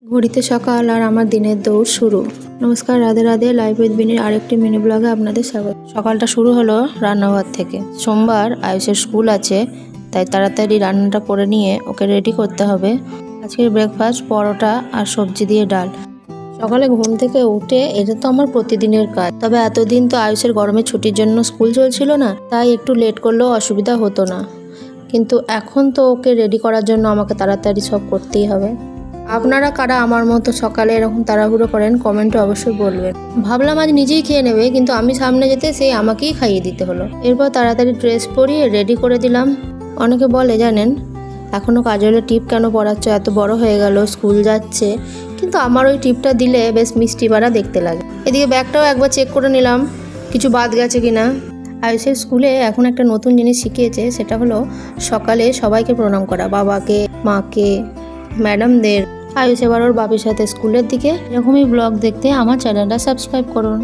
ঘড়িতে সকাল আর আমার দিনের দৌড় শুরু। নমস্কার, রাধে রাধে। লাইভ উইথ বিনির আরেকটি মিনি ব্লগে আপনাদের স্বাগত। সকালটা শুরু হলো রান্নাঘর থেকে। সোমবার আয়ুষের স্কুল আছে, তাই তাড়াতাড়ি রান্নাটা করে নিয়ে ওকে রেডি করতে হবে। আজকের ব্রেকফাস্ট পরোটা আর সবজি দিয়ে ডাল। সকালে ঘুম থেকে উঠে এটা তো আমার প্রতিদিনের কাজ, তবে এতদিন তো আয়ুষের গরমের ছুটির জন্য স্কুল চলছিল না, তাই একটু লেট করলেও অসুবিধা হতো না। কিন্তু এখন তো ওকে রেডি করার জন্য আমাকে তাড়াতাড়ি সব করতেই হবে। আপনারা কারা আমার মতো সকালে এরকম তাড়াহুড়ো করেন কমেন্টে অবশ্যই বলবেন। ভাবলাম আজ নিজেই খেয়ে নেবে, কিন্তু আমি সামনে যেতে সেই আমাকেই খাইয়ে দিতে হলো। এরপর তাড়াতাড়ি ড্রেস পরিয়ে রেডি করে দিলাম। অনেকে বলে জানেন, এখনও কাজলের টিপ কেন পরাচ্ছ, এত বড় হয়ে গেল, স্কুল যাচ্ছে। কিন্তু আমার ওই টিপটা দিলে বেশ মিষ্টি পাড়া দেখতে লাগে। এদিকে ব্যাগটাও একবার চেক করে নিলাম কিছু বাদ গেছে কিনা। আয়ুষের স্কুলে এখন একটা নতুন জিনিস শিখিয়েছে, সেটা হলো সকালে সবাইকে প্রণাম করা, বাবাকে, মাকে, ম্যাডামদের। আয়ুষ এবার ওর বাপির সাথে স্কুলের দিকে। এরকমই ব্লগ দেখতে আমার চ্যানেলটা সাবস্ক্রাইব করুন।